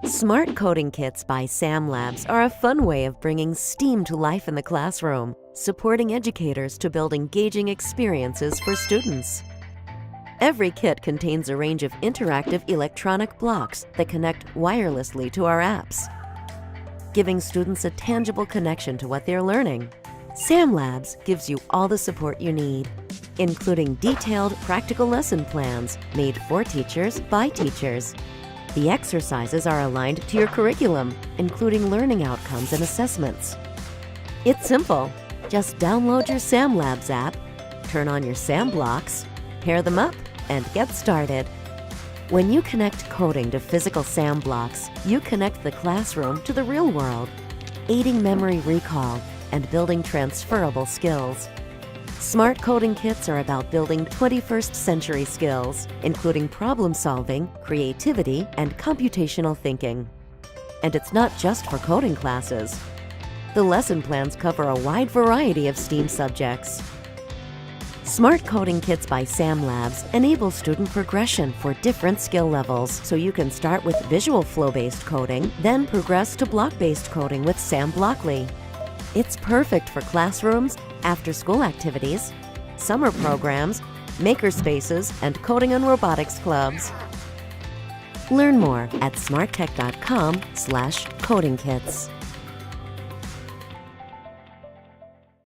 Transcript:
Smart Coding Kits by Sam Labs are a fun way of bringing STEAM to life in the classroom, supporting educators to build engaging experiences for students. Every kit contains a range of interactive electronic blocks that connect wirelessly to our apps, giving students a tangible connection to what they're learning. Sam Labs gives you all the support you need, including detailed practical lesson plans made for teachers by teachers. The exercises are aligned to your curriculum, including learning outcomes and assessments. It's simple. Just download your Sam Labs app, turn on your Sam blocks, pair them up, and get started. When you connect coding to physical Sam blocks, you connect the classroom to the real world, aiding memory recall and building transferable skills. Smart Coding Kits are about building 21st century skills, including problem solving, creativity, and computational thinking. And it's not just for coding classes. The lesson plans cover a wide variety of STEAM subjects. Smart Coding Kits by Sam Labs enable student progression for different skill levels, so you can start with visual flow-based coding, then progress to block-based coding with Sam Blockly. It's perfect for classrooms, after-school activities, summer programs, makerspaces, and coding and robotics clubs. Learn more at smarttech.com/codingkits.